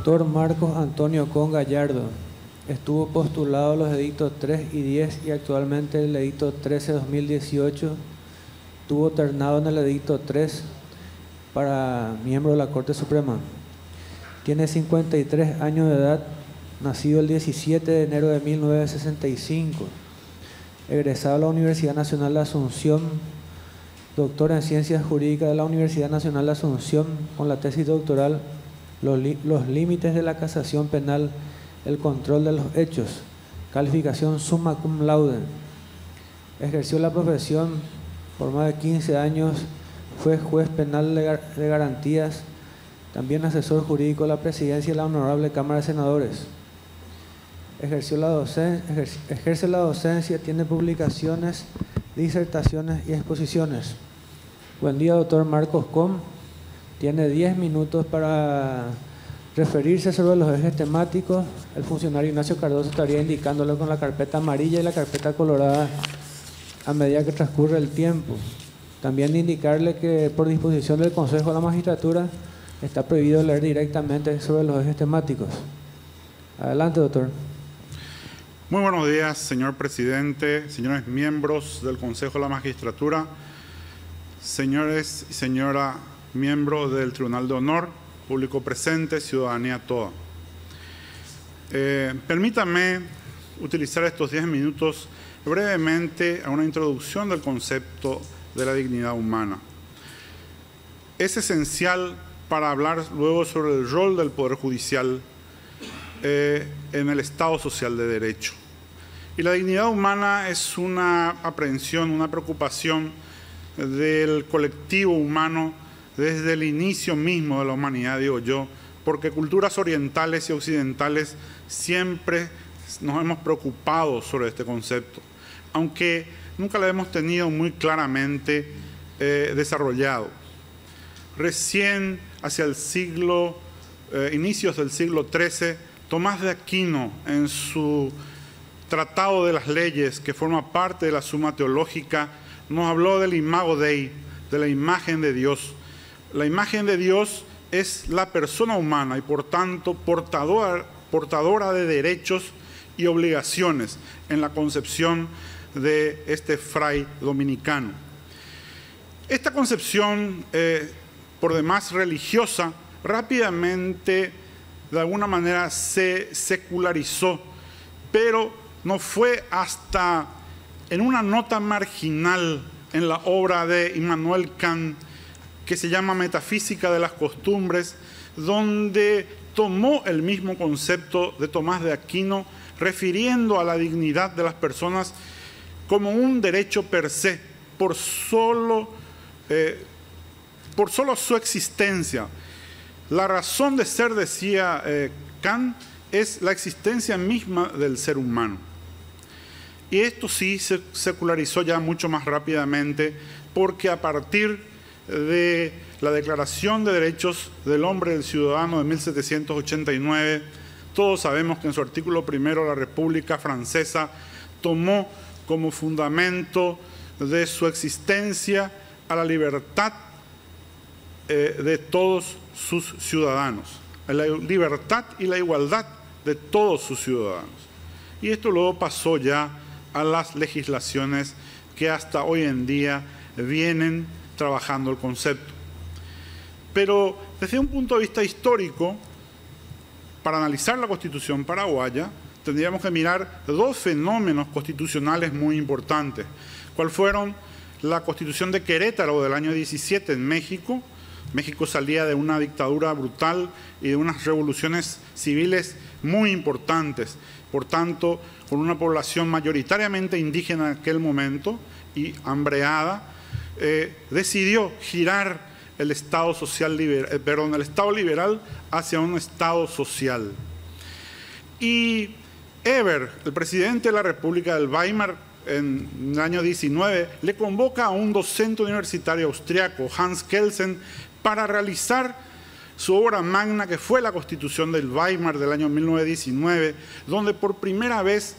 Doctor Marcos Antonio Con Gallardo. Estuvo postulado a los edictos 3 y 10 y actualmente el edicto 13-2018. Tuvo ternado en el edicto 3 para miembro de la Corte Suprema. Tiene 53 años de edad, nacido el 17 de enero de 1965. Egresado a la Universidad Nacional de Asunción, doctor en Ciencias Jurídicas de la Universidad Nacional de Asunción, con la tesis doctoral Los límites de la casación penal, el control de los hechos, calificación summa cum laude. Ejerció la profesión por más de 15 años, fue juez penal de garantías, también asesor jurídico de la Presidencia de la Honorable Cámara de Senadores. Ejerce la docencia, tiene publicaciones, disertaciones y exposiciones. Buen día, doctor Marcos Con. Tiene 10 minutos para referirse sobre los ejes temáticos. El funcionario Ignacio Cardoso estaría indicándolo con la carpeta amarilla y la carpeta colorada a medida que transcurre el tiempo. También indicarle que por disposición del Consejo de la Magistratura está prohibido leer directamente sobre los ejes temáticos. Adelante, doctor. Muy buenos días, señor presidente, señores miembros del Consejo de la Magistratura, señores y señora miembros del Tribunal de Honor, público presente, ciudadanía toda. Permítame utilizar estos 10 minutos brevemente a una introducción del concepto de la dignidad humana. Es esencial para hablar luego sobre el rol del Poder Judicial en el Estado social de derecho. Y la dignidad humana es una aprehensión, una preocupación del colectivo humano desde el inicio mismo de la humanidad, digo yo, porque culturas orientales y occidentales siempre nos hemos preocupado sobre este concepto, aunque nunca lo hemos tenido muy claramente desarrollado. Recién hacia el inicios del siglo XIII, Tomás de Aquino, en su Tratado de las Leyes, que forma parte de la Suma Teológica, nos habló del imago Dei, de la imagen de Dios. La imagen de Dios es la persona humana y por tanto portadora de derechos y obligaciones en la concepción de este fray dominicano. Esta concepción, por demás religiosa, rápidamente de alguna manera se secularizó, pero no fue hasta en una nota marginal en la obra de Immanuel Kant, que se llama Metafísica de las Costumbres, donde tomó el mismo concepto de Tomás de Aquino, refiriendo a la dignidad de las personas como un derecho per se, por solo su existencia. La razón de ser, decía Kant, es la existencia misma del ser humano. Y esto sí se secularizó ya mucho más rápidamente, porque a partir de la Declaración de Derechos del Hombre y del Ciudadano de 1789, todos sabemos que en su artículo primero la República Francesa tomó como fundamento de su existencia a la libertad de todos sus ciudadanos, a la libertad y la igualdad de todos sus ciudadanos. Y esto luego pasó ya a las legislaciones que hasta hoy en día vienen trabajando el concepto. Pero desde un punto de vista histórico, para analizar la Constitución paraguaya, tendríamos que mirar dos fenómenos constitucionales muy importantes. ¿Cuál fueron? La Constitución de Querétaro del año 17 en México. México salía de una dictadura brutal y de unas revoluciones civiles muy importantes. Por tanto, con una población mayoritariamente indígena en aquel momento y hambreada, decidió girar el Estado el Estado liberal hacia un Estado social. Y Eber, el presidente de la República del Weimar, en el año 19, le convoca a un docente universitario austriaco, Hans Kelsen, para realizar su obra magna, que fue la Constitución del Weimar del año 1919, donde por primera vez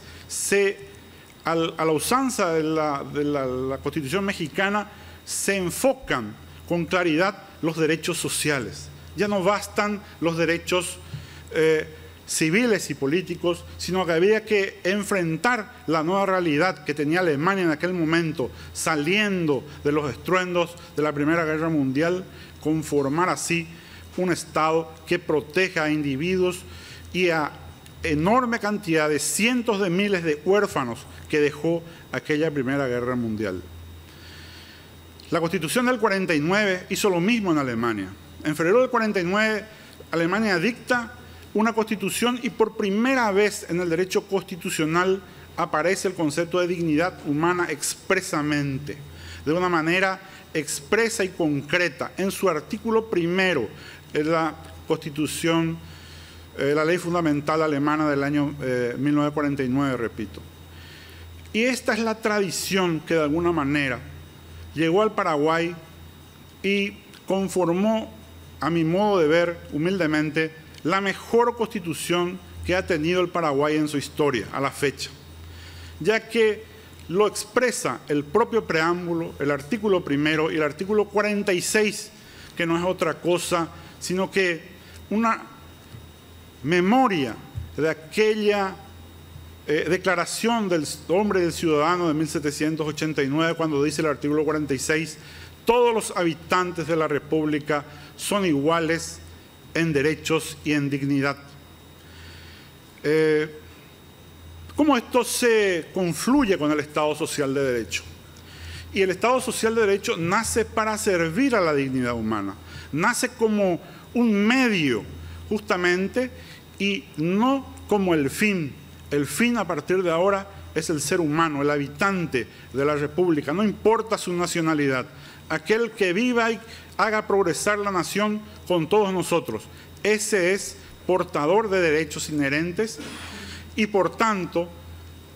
a la usanza de la Constitución mexicana se enfocan con claridad los derechos sociales. Ya no bastan los derechos civiles y políticos, sino que había que enfrentar la nueva realidad que tenía Alemania en aquel momento, saliendo de los estruendos de la Primera Guerra Mundial, conformar así un Estado que proteja a individuos y a enorme cantidad de cientos de miles de huérfanos que dejó aquella Primera Guerra Mundial. La Constitución del 49 hizo lo mismo en Alemania. En febrero del 49, Alemania dicta una constitución y por primera vez en el derecho constitucional aparece el concepto de dignidad humana expresamente, de una manera expresa y concreta. En su artículo primero, en la Constitución, la ley fundamental alemana del año 1949, repito. Y esta es la tradición que de alguna manera llegó al Paraguay y conformó, a mi modo de ver, humildemente, la mejor constitución que ha tenido el Paraguay en su historia, a la fecha, ya que lo expresa el propio preámbulo, el artículo primero y el artículo 46, que no es otra cosa, sino que una memoria de aquella declaración del hombre y del ciudadano de 1789, cuando dice el artículo 46, todos los habitantes de la República son iguales en derechos y en dignidad. ¿Cómo esto se confluye con el Estado Social de Derecho? Y el Estado Social de Derecho nace para servir a la dignidad humana, nace como un medio justamente y no como el fin. El fin a partir de ahora es el ser humano, el habitante de la República, no importa su nacionalidad, aquel que viva y haga progresar la nación con todos nosotros. Ese es portador de derechos inherentes y por tanto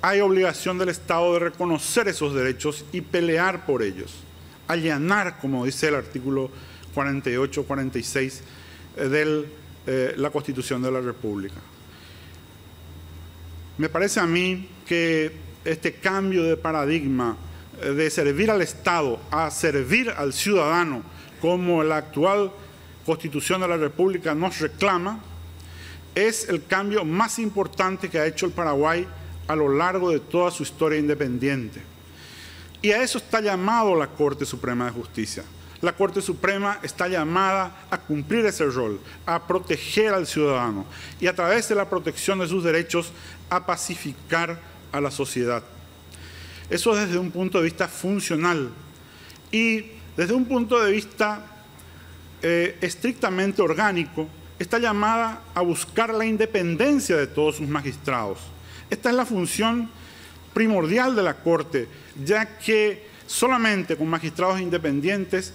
hay obligación del Estado de reconocer esos derechos y pelear por ellos, allanar, como dice el artículo 48-46 de la Constitución de la República. Me parece a mí que este cambio de paradigma de servir al Estado a servir al ciudadano, como la actual Constitución de la República nos reclama, es el cambio más importante que ha hecho el Paraguay a lo largo de toda su historia independiente. Y a eso está llamado la Corte Suprema de Justicia. La Corte Suprema está llamada a cumplir ese rol, a proteger al ciudadano y a través de la protección de sus derechos a pacificar a la sociedad. Eso desde un punto de vista funcional y desde un punto de vista estrictamente orgánico, está llamada a buscar la independencia de todos sus magistrados. Esta es la función primordial de la Corte, ya que solamente con magistrados independientes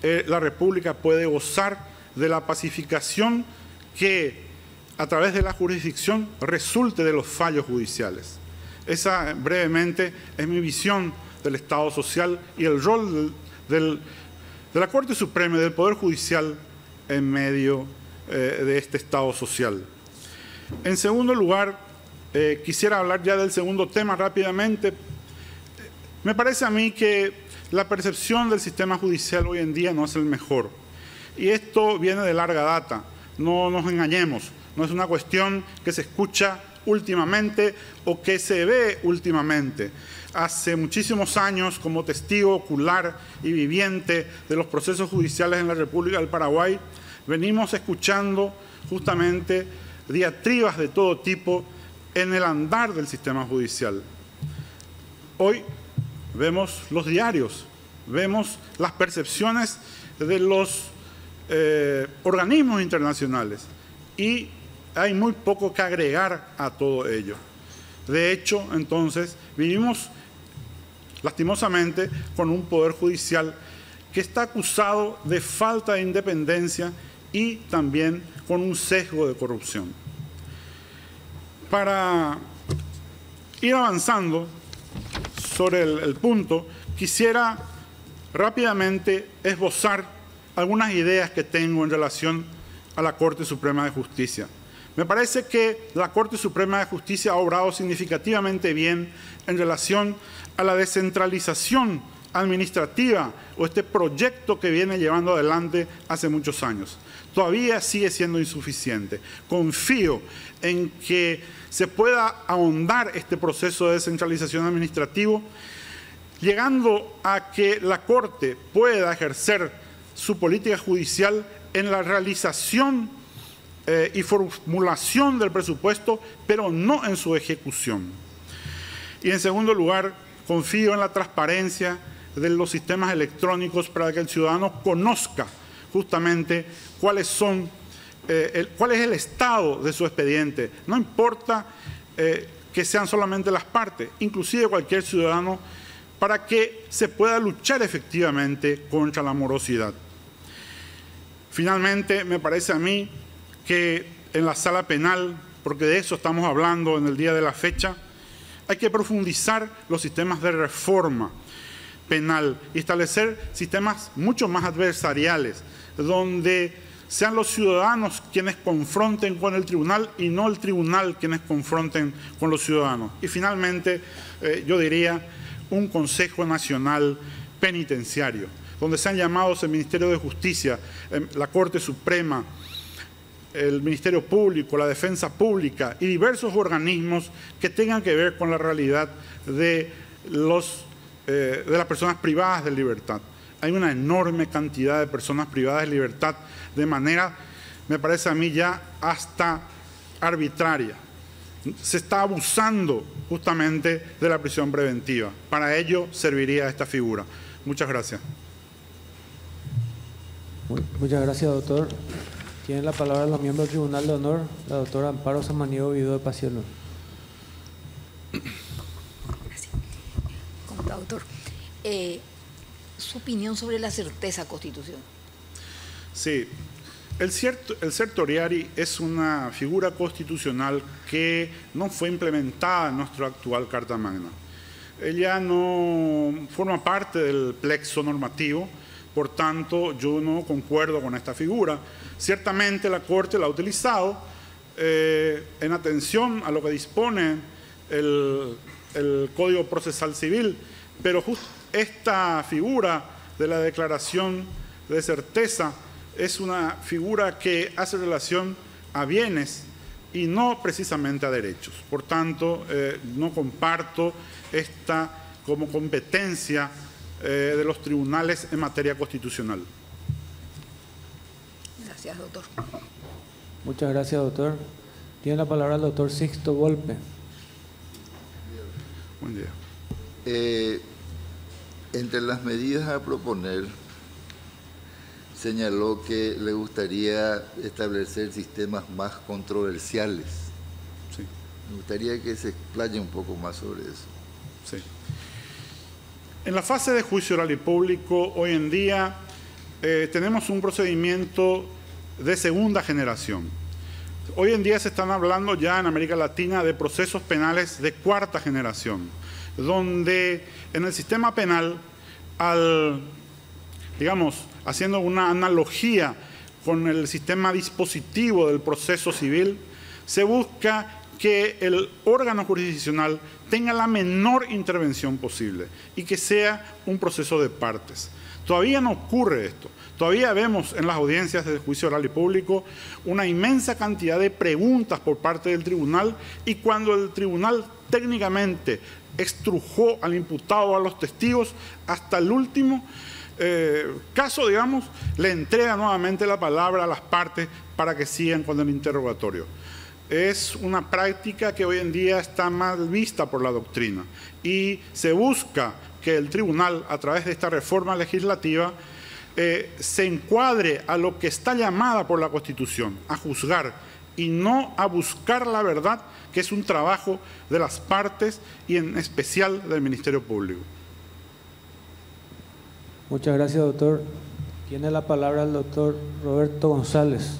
la República puede gozar de la pacificación que a través de la jurisdicción resulte de los fallos judiciales. Esa brevemente es mi visión del Estado social y el rol de la Corte Suprema y del Poder Judicial en medio de este Estado social. En segundo lugar, quisiera hablar ya del segundo tema rápidamente. Me parece a mí que la percepción del sistema judicial hoy en día no es el mejor. Y esto viene de larga data, no nos engañemos, no es una cuestión que se escucha últimamente o que se ve últimamente. Hace muchísimos años, como testigo ocular y viviente de los procesos judiciales en la República del Paraguay, venimos escuchando justamente diatribas de todo tipo en el andar del sistema judicial. Hoy vemos los diarios, vemos las percepciones de los organismos internacionales y hay muy poco que agregar a todo ello. De hecho, entonces, vivimos lastimosamente con un poder judicial que está acusado de falta de independencia y también con un sesgo de corrupción. Para ir avanzando sobre el punto, quisiera rápidamente esbozar algunas ideas que tengo en relación a la Corte Suprema de Justicia. Me parece que la Corte Suprema de Justicia ha obrado significativamente bien en relación a la descentralización administrativa o este proyecto que viene llevando adelante hace muchos años. Todavía sigue siendo insuficiente. Confío en que se pueda ahondar este proceso de descentralización administrativo, llegando a que la Corte pueda ejercer su política judicial en la realización y formulación del presupuesto, pero no en su ejecución. Y en segundo lugar, confío en la transparencia de los sistemas electrónicos para que el ciudadano conozca justamente cuál es el estado de su expediente. No importa que sean solamente las partes, inclusive cualquier ciudadano, para que se pueda luchar efectivamente contra la morosidad. Finalmente, me parece a mí que en la sala penal, porque de eso estamos hablando en el día de la fecha, hay que profundizar los sistemas de reforma penal y establecer sistemas mucho más adversariales, donde sean los ciudadanos quienes confronten con el tribunal y no el tribunal quienes confronten con los ciudadanos. Y finalmente, yo diría, un Consejo Nacional Penitenciario, donde sean llamados el Ministerio de Justicia, la Corte Suprema, el Ministerio Público, la Defensa Pública y diversos organismos que tengan que ver con la realidad de las personas privadas de libertad. Hay una enorme cantidad de personas privadas de libertad de manera, me parece a mí, ya hasta arbitraria. Se está abusando justamente de la prisión preventiva. Para ello serviría esta figura. Muchas gracias. Muchas gracias, doctor. Tiene la palabra los miembros del Tribunal de Honor, la doctora Amparo Samaniego Vido de Pasión. Gracias. ¿Cómo está, doctor? Su opinión sobre la certeza constitucional. Sí, el certiorari es una figura constitucional que no fue implementada en nuestra actual Carta Magna. Ella no forma parte del plexo normativo, por tanto yo no concuerdo con esta figura. Ciertamente la Corte la ha utilizado en atención a lo que dispone el Código Procesal Civil, pero esta figura de la declaración de certeza es una figura que hace relación a bienes y no precisamente a derechos. Por tanto, no comparto esta como competencia de los tribunales en materia constitucional. Gracias, doctor. Muchas gracias, doctor. Tiene la palabra el doctor Sixto Volpe. Buen día. Entre las medidas a proponer, señaló que le gustaría establecer sistemas más controversiales. Sí. Me gustaría que se explaye un poco más sobre eso. Sí. En la fase de juicio oral y público, hoy en día tenemos un procedimiento de segunda generación. Hoy en día se están hablando ya en América Latina de procesos penales de cuarta generación, donde en el sistema penal, digamos, haciendo una analogía con el sistema dispositivo del proceso civil, se busca que el órgano jurisdiccional tenga la menor intervención posible y que sea un proceso de partes. Todavía no ocurre esto. Todavía vemos en las audiencias del juicio oral y público una inmensa cantidad de preguntas por parte del tribunal, y cuando el tribunal técnicamente extrujó al imputado o a los testigos hasta el último caso, digamos, le entrega nuevamente la palabra a las partes para que sigan con el interrogatorio. Es una práctica que hoy en día está mal vista por la doctrina y se busca que el tribunal, a través de esta reforma legislativa, se encuadre a lo que está llamada por la Constitución, a juzgar y no a buscar la verdad, que es un trabajo de las partes y en especial del Ministerio Público. Muchas gracias, doctor. Tiene la palabra el doctor Roberto González.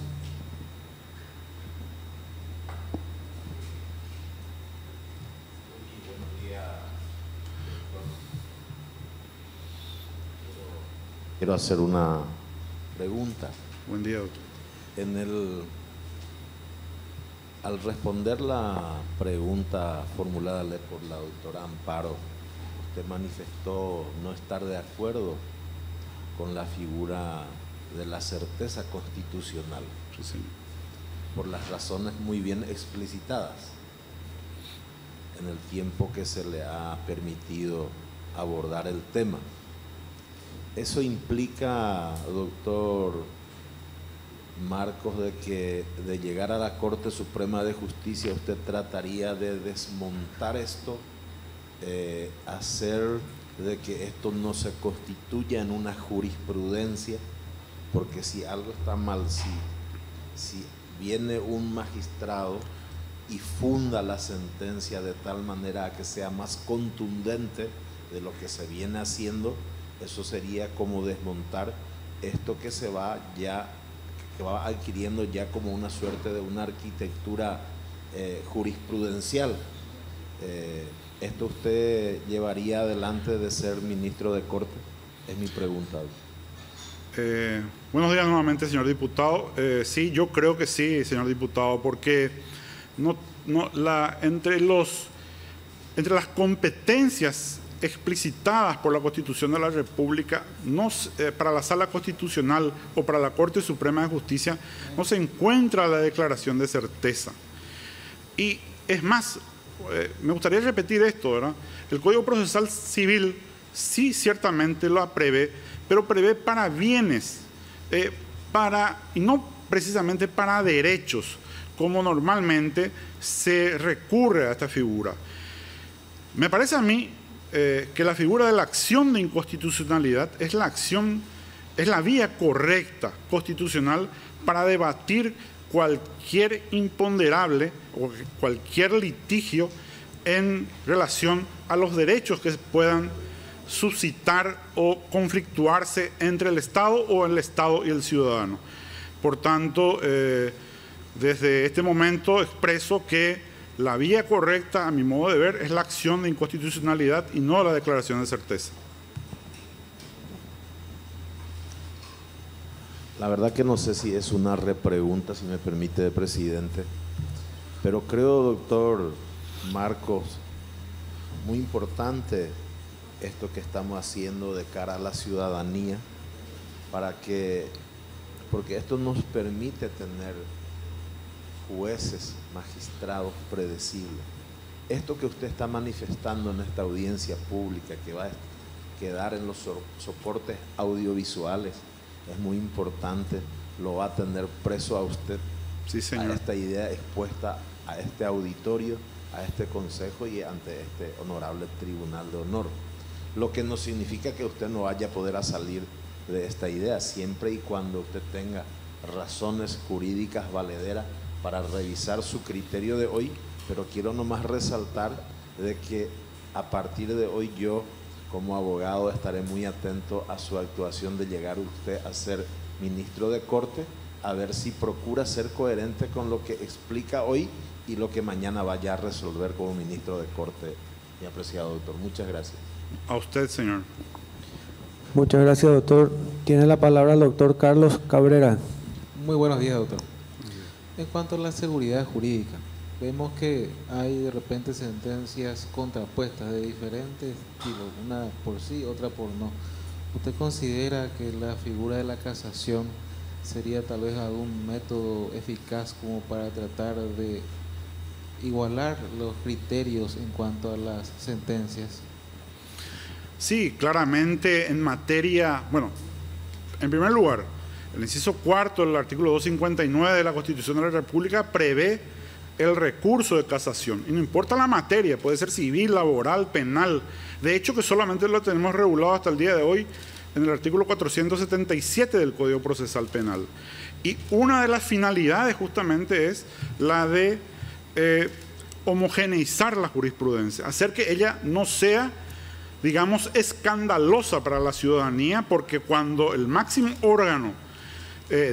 Quiero hacer una pregunta. Buen día, doctor. Al responder la pregunta formulada por la doctora Amparo, usted manifestó no estar de acuerdo con la figura de la certeza constitucional, Sí, señor. por las razones muy bien explicitadas en el tiempo que se le ha permitido abordar el tema. Eso implica, doctor Marcos, de que de llegar a la Corte Suprema de Justicia usted trataría de desmontar esto, hacer de que esto no se constituya en una jurisprudencia, porque si algo está mal, si viene un magistrado y funda la sentencia de tal manera a que sea más contundente de lo que se viene haciendo, eso sería como desmontar esto que se va ya, que va adquiriendo ya como una suerte de una arquitectura jurisprudencial. ¿Esto usted llevaría adelante de ser ministro de Corte? Es mi pregunta. Buenos días nuevamente, señor diputado. Sí, yo creo que sí, señor diputado, porque entre las competencias explicitadas por la Constitución de la República, para la Sala Constitucional o para la Corte Suprema de Justicia, no se encuentra la declaración de certeza. Y es más, me gustaría repetir esto, ¿verdad? El Código Procesal Civil sí ciertamente lo prevé, pero prevé para bienes, y no precisamente para derechos, como normalmente se recurre a esta figura. Me parece a mí que la figura de la acción de inconstitucionalidad es la vía correcta constitucional para debatir cualquier imponderable o cualquier litigio en relación a los derechos que puedan suscitar o conflictuarse entre el Estado o el Estado y el ciudadano. Por tanto, desde este momento expreso que la vía correcta, a mi modo de ver, es la acción de inconstitucionalidad y no la declaración de certeza. La verdad que no sé si es una repregunta, si me permite, presidente, pero creo, doctor Marcos, muy importante esto que estamos haciendo de cara a la ciudadanía, porque esto nos permite tener jueces, magistrados predecibles. Esto que usted está manifestando en esta audiencia pública, que va a quedar en los soportes audiovisuales, es muy importante, lo va a tener preso a usted, Sí, señor. a esta idea expuesta a este auditorio, a este consejo y ante este honorable tribunal de honor. Lo que no significa que usted no vaya a poder salir de esta idea, siempre y cuando usted tenga razones jurídicas valederas para revisar su criterio de hoy, pero quiero nomás resaltar de que a partir de hoy yo, como abogado, estaré muy atento a su actuación de llegar usted a ser ministro de Corte, a ver si procura ser coherente con lo que explica hoy y lo que mañana vaya a resolver como ministro de Corte. Mi apreciado doctor, muchas gracias. A usted, señor. Muchas gracias, doctor. Tiene la palabra el doctor Carlos Cabrera. Muy buenos días, doctor. En cuanto a la seguridad jurídica, vemos que hay de repente sentencias contrapuestas de diferentes tipos, una por sí, otra por no. ¿Usted considera que la figura de la casación sería tal vez algún método eficaz como para tratar de igualar los criterios en cuanto a las sentencias? Sí, claramente en materia, bueno, en primer lugar, el inciso cuarto del artículo 259 de la Constitución de la República prevé el recurso de casación. Y no importa la materia, puede ser civil, laboral, penal. De hecho, que solamente lo tenemos regulado hasta el día de hoy en el artículo 477 del Código Procesal Penal. Y una de las finalidades justamente es la de homogeneizar la jurisprudencia, hacer que ella no sea, digamos, escandalosa para la ciudadanía, porque cuando el máximo órgano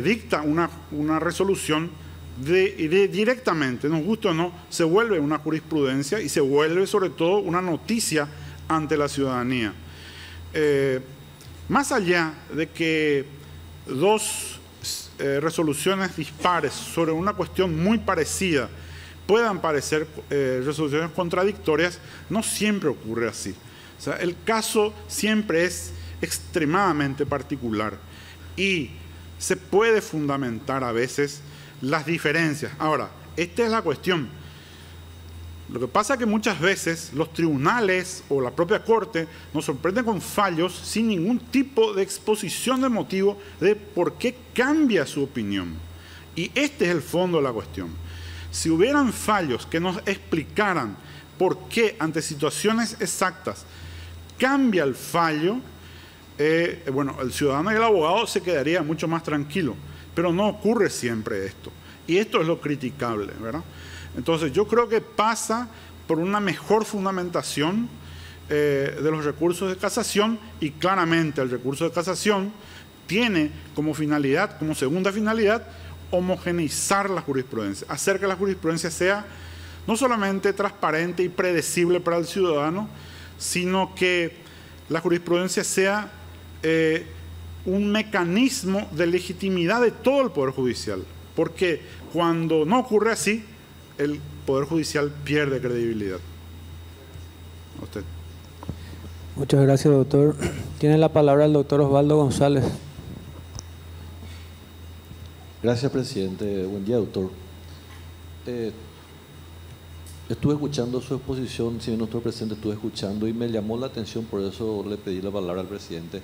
dicta una resolución, directamente, nos guste o no, se vuelve una jurisprudencia y se vuelve sobre todo una noticia ante la ciudadanía. Más allá de que dos resoluciones dispares sobre una cuestión muy parecida puedan parecer resoluciones contradictorias, no siempre ocurre así. O sea, el caso siempre es extremadamente particular y se puede fundamentar a veces las diferencias. Ahora, esta es la cuestión. Lo que pasa es que muchas veces los tribunales o la propia Corte nos sorprenden con fallos sin ningún tipo de exposición de motivo de por qué cambia su opinión. Y este es el fondo de la cuestión. Si hubieran fallos que nos explicaran por qué ante situaciones exactas cambia el fallo, bueno, el ciudadano y el abogado se quedaría mucho más tranquilo. Pero no ocurre siempre esto. Y esto es lo criticable, ¿verdad? Entonces, yo creo que pasa por una mejor fundamentación de los recursos de casación y claramente el recurso de casación tiene como finalidad, como segunda finalidad, homogeneizar la jurisprudencia, hacer que la jurisprudencia sea no solamente transparente y predecible para el ciudadano, sino que la jurisprudencia sea un mecanismo de legitimidad de todo el Poder Judicial. Porque cuando no ocurre así, el Poder Judicial pierde credibilidad. A usted. Muchas gracias, doctor. Tiene la palabra el doctor Osvaldo González. Gracias, presidente. Buen día, doctor. Estuve escuchando su exposición, si bien no estoy presente, estuve escuchando y me llamó la atención, por eso le pedí la palabra al presidente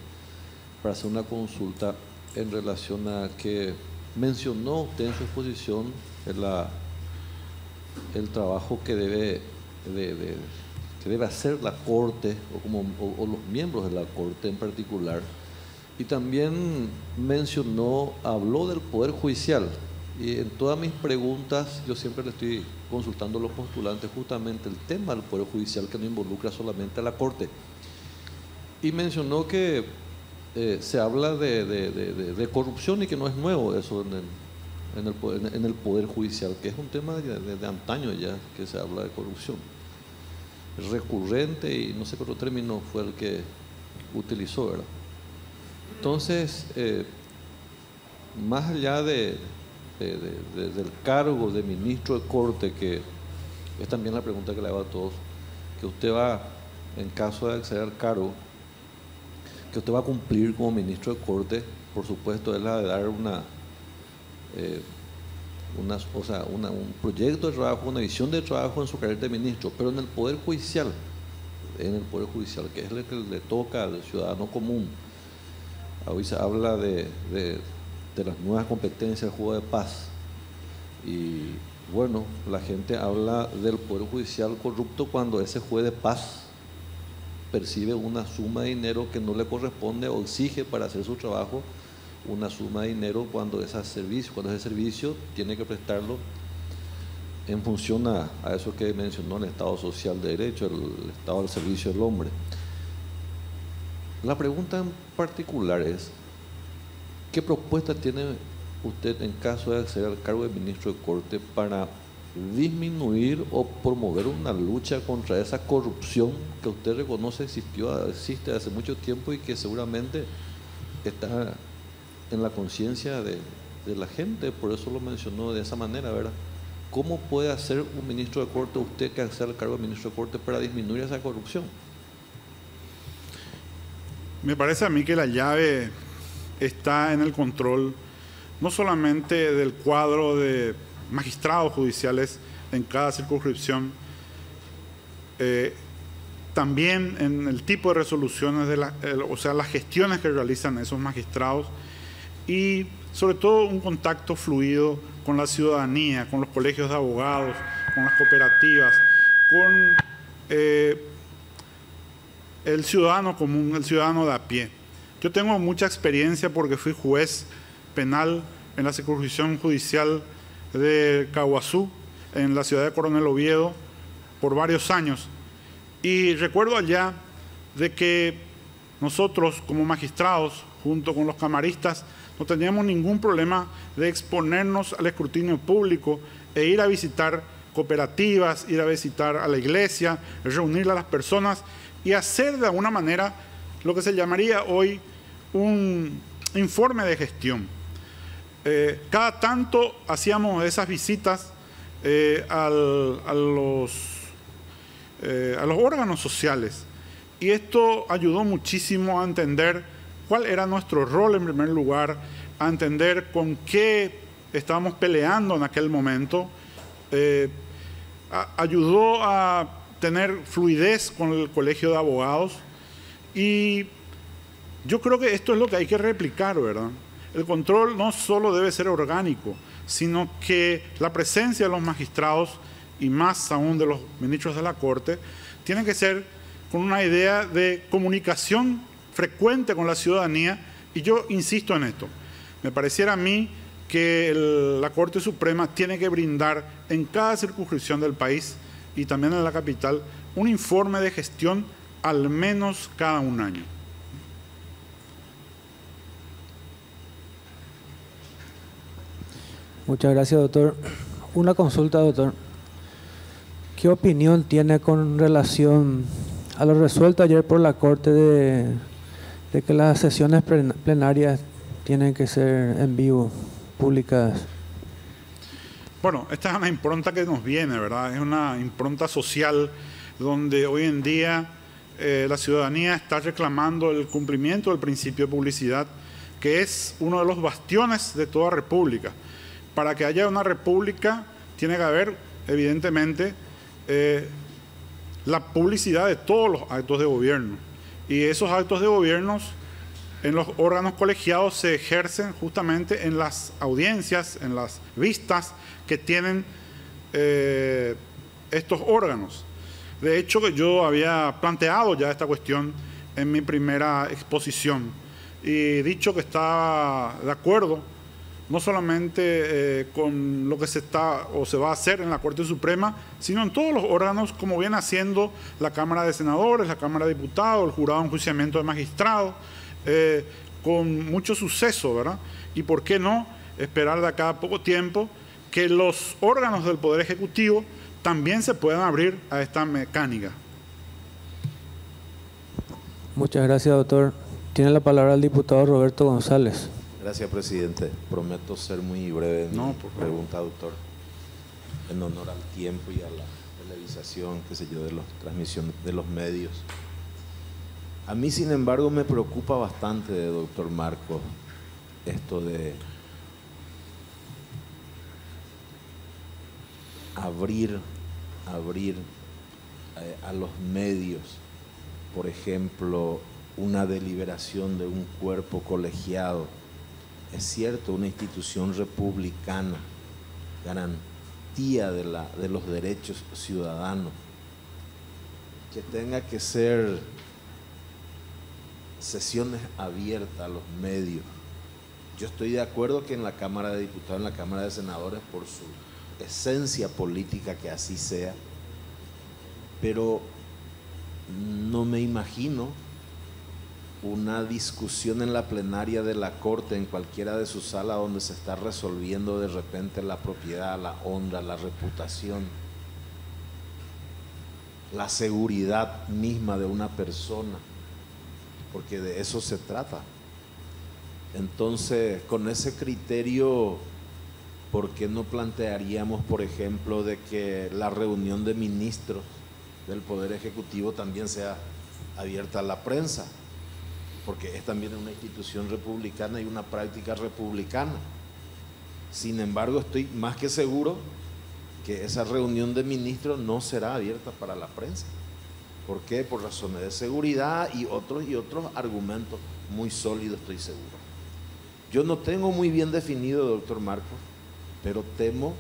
para hacer una consulta en relación a que mencionó usted en su exposición el trabajo que debe hacer la Corte o los miembros de la Corte en particular. Y también habló del Poder Judicial. Y en todas mis preguntas yo siempre le estoy consultando a los postulantes justamente el tema del Poder Judicial, que no involucra solamente a la Corte. Y mencionó que se habla de corrupción y que no es nuevo eso en el Poder Judicial, que es un tema de antaño ya que se habla de corrupción. Es recurrente y no sé qué otro término fue el que utilizó, ¿verdad? Entonces, más allá del cargo de ministro de Corte, que es también la pregunta que le hago a todos, que usted va, en caso de acceder al cargo, que usted va a cumplir como ministro de Corte, por supuesto, es la de dar un proyecto de trabajo, una visión de trabajo en su carácter de ministro, pero en el Poder Judicial, que es el que le toca al ciudadano común. Hoy se habla de las nuevas competencias del juego de paz. Y bueno, la gente habla del Poder Judicial corrupto cuando ese juez de paz percibe una suma de dinero que no le corresponde o exige para hacer su trabajo una suma de dinero cuando ese servicio tiene que prestarlo en función a eso que mencionó el Estado Social de Derecho, el Estado del Servicio del Hombre. La pregunta en particular es, ¿qué propuesta tiene usted en caso de acceder al cargo de ministro de Corte para disminuir o promover una lucha contra esa corrupción que usted reconoce existe hace mucho tiempo y que seguramente está en la conciencia de la gente? Por eso lo mencionó de esa manera, ¿verdad? ¿Cómo puede hacer un ministro de Corte, usted que accede al cargo de ministro de Corte, para disminuir esa corrupción? Me parece a mí que la llave está en el control no solamente del cuadro de magistrados judiciales en cada circunscripción, también en el tipo de resoluciones, las gestiones que realizan esos magistrados y sobre todo un contacto fluido con la ciudadanía, con los colegios de abogados, con las cooperativas, con el ciudadano común, el ciudadano de a pie. Yo tengo mucha experiencia porque fui juez penal en la circunscripción judicial de Caguazú, en la ciudad de Coronel Oviedo, por varios años. Y recuerdo allá de que nosotros como magistrados, junto con los camaristas, no teníamos ningún problema de exponernos al escrutinio público e ir a visitar cooperativas, ir a visitar a la iglesia, reunir a las personas y hacer de alguna manera lo que se llamaría hoy un informe de gestión. Cada tanto hacíamos esas visitas a los órganos sociales Y esto ayudó muchísimo a entender cuál era nuestro rol en primer lugar, a entender con qué estábamos peleando en aquel momento. Ayudó a tener fluidez con el Colegio de Abogados. Y yo creo que esto es lo que hay que replicar, ¿verdad? El control no solo debe ser orgánico, sino que la presencia de los magistrados, y más aún de los ministros de la Corte, tiene que ser con una idea de comunicación frecuente con la ciudadanía. Y yo insisto en esto. Me pareciera a mí que la Corte Suprema tiene que brindar en cada circunscripción del país y también en la capital un informe de gestión al menos cada un año. Muchas gracias, doctor. Una consulta, doctor. ¿Qué opinión tiene con relación a lo resuelto ayer por la Corte de que las sesiones plenarias tienen que ser en vivo, publicadas? Bueno, esta es una impronta que nos viene, ¿verdad? Es una impronta social donde hoy en día la ciudadanía está reclamando el cumplimiento del principio de publicidad, que es uno de los bastiones de toda república. Para que haya una república tiene que haber, evidentemente, la publicidad de todos los actos de gobierno. Y esos actos de gobierno en los órganos colegiados se ejercen justamente en las audiencias, en las vistas que tienen estos órganos. De hecho, que yo había planteado ya esta cuestión en mi primera exposición y dicho que estaba de acuerdo no solamente con lo que se está o se va a hacer en la Corte Suprema, sino en todos los órganos, como viene haciendo la Cámara de Senadores, la Cámara de Diputados, el Jurado de Enjuiciamiento de Magistrados, con mucho suceso, ¿verdad? Y por qué no esperar de acá a poco tiempo que los órganos del Poder Ejecutivo también se puedan abrir a esta mecánica. Muchas gracias, doctor. Tiene la palabra el diputado Roberto González. Gracias, presidente. Prometo ser muy breve en mi pregunta, doctor, en honor al tiempo y a la televisación, qué sé yo, de la transmisión de los medios. A mí, sin embargo, me preocupa bastante, doctor Marcos, esto de abrir a los medios, por ejemplo, una deliberación de un cuerpo colegiado. Es cierto, una institución republicana, garantía de los derechos ciudadanos, que tenga que ser sesiones abiertas a los medios. Yo estoy de acuerdo que en la Cámara de Diputados, en la Cámara de Senadores, por su esencia política, que así sea, pero no me imagino una discusión en la plenaria de la Corte, en cualquiera de sus salas, donde se está resolviendo de repente la propiedad, la honra, la reputación, la seguridad misma de una persona, porque de eso se trata. Entonces, con ese criterio, ¿por qué no plantearíamos, por ejemplo, de que la reunión de ministros del Poder Ejecutivo también sea abierta a la prensa? Porque es también una institución republicana y una práctica republicana. Sin embargo, estoy más que seguro que esa reunión de ministros no será abierta para la prensa. ¿Por qué? Por razones de seguridad y otros argumentos muy sólidos, estoy seguro. Yo no tengo muy bien definido, doctor Marcos, pero temo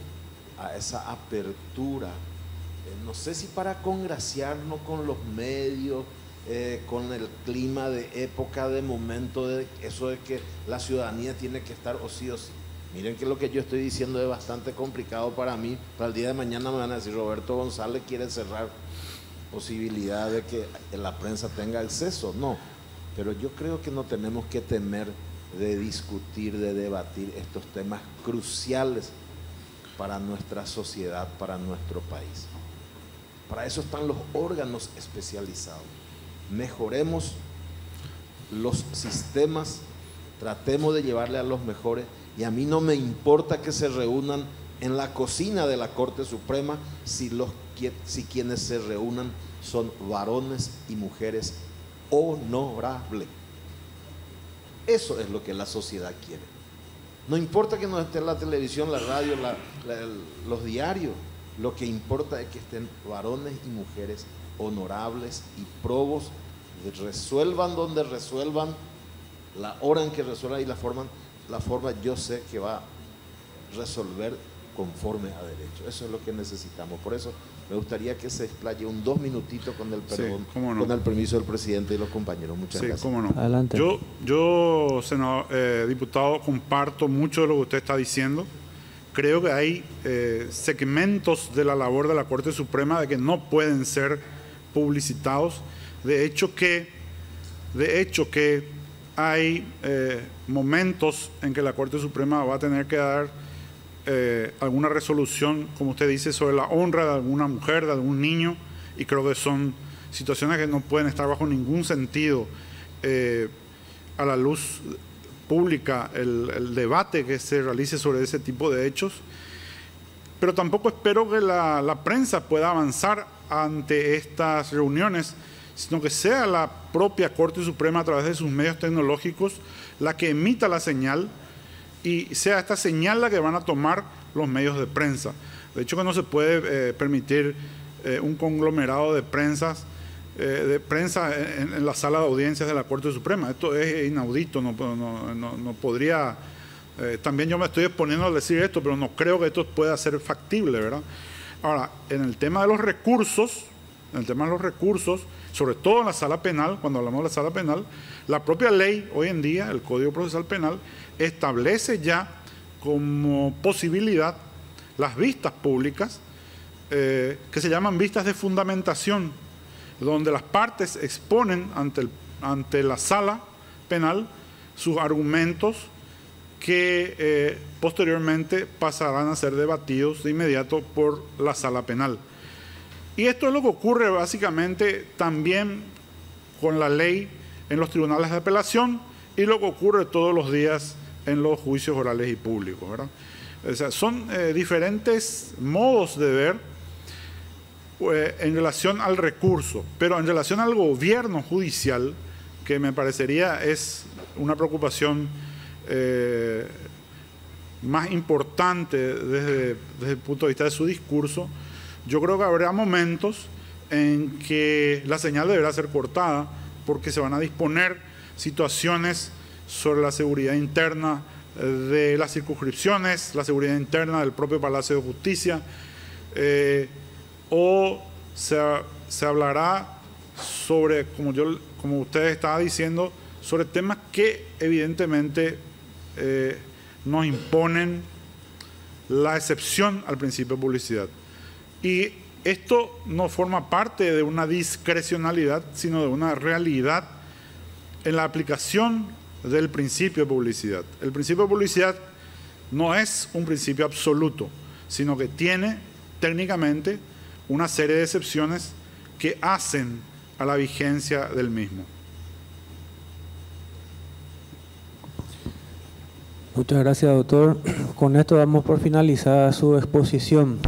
a esa apertura, no sé si para congraciarnos con los medios, con el clima de época, de momento, de eso de que la ciudadanía tiene que estar o sí o sí. Miren que lo que yo estoy diciendo es bastante complicado para mí. Para el día de mañana me van a decir, Roberto González quiere cerrar posibilidad de que la prensa tenga acceso. No, pero yo creo que no tenemos que temer de discutir, de debatir estos temas cruciales para nuestra sociedad, para nuestro país. Para eso están los órganos especializados. Mejoremos los sistemas, tratemos de llevarle a los mejores, y a mí no me importa que se reúnan en la cocina de la Corte Suprema si quienes se reúnan son varones y mujeres honorable. Eso es lo que la sociedad quiere. No importa que no esté la televisión, la radio, los diarios. Lo que importa es que estén varones y mujeres honorables y probos, resuelvan donde resuelvan, la hora en que resuelvan y la forma yo sé que va a resolver conforme a derecho. Eso es lo que necesitamos. Por eso me gustaría que se explaye 2 minutitos con el perdón, con el permiso del presidente y los compañeros. Muchas gracias. Cómo no. Adelante. Yo senador, diputado, comparto mucho de lo que usted está diciendo. Creo que hay segmentos de la labor de la Corte Suprema de que no pueden ser publicitados. De hecho que hay momentos en que la Corte Suprema va a tener que dar alguna resolución, como usted dice, sobre la honra de alguna mujer, de algún niño, y creo que son situaciones que no pueden estar bajo ningún sentido a la luz pública el debate que se realice sobre ese tipo de hechos, pero tampoco espero que la prensa pueda avanzar ante estas reuniones, sino que sea la propia Corte Suprema a través de sus medios tecnológicos la que emita la señal y sea esta señal la que van a tomar los medios de prensa. De hecho que no se puede permitir un conglomerado de prensa en la sala de audiencias de la Corte Suprema. Esto es inaudito, no podría... también yo me estoy exponiendo a decir esto, pero no creo que esto pueda ser factible, ¿verdad? Ahora, en el tema de los recursos, sobre todo en la sala penal, cuando hablamos de la sala penal, la propia ley hoy en día, el Código Procesal Penal, establece ya como posibilidad las vistas públicas, que se llaman vistas de fundamentación, donde las partes exponen ante la sala penal sus argumentos que posteriormente pasarán a ser debatidos de inmediato por la sala penal. Y esto es lo que ocurre básicamente también con la ley en los tribunales de apelación y lo que ocurre todos los días en los juicios orales y públicos, ¿verdad? O sea, son diferentes modos de ver en relación al recurso, pero en relación al gobierno judicial, que me parecería es una preocupación más importante desde el punto de vista de su discurso, yo creo que habrá momentos en que la señal deberá ser cortada porque se van a disponer situaciones sobre la seguridad interna de las circunscripciones, la seguridad interna del propio Palacio de Justicia, o se hablará sobre, como usted estaba diciendo, sobre temas que evidentemente nos imponen la excepción al principio de publicidad. Y esto no forma parte de una discrecionalidad, sino de una realidad en la aplicación del principio de publicidad. El principio de publicidad no es un principio absoluto, sino que tiene técnicamente una serie de excepciones que hacen a la vigencia del mismo. Muchas gracias, doctor. Con esto damos por finalizada su exposición.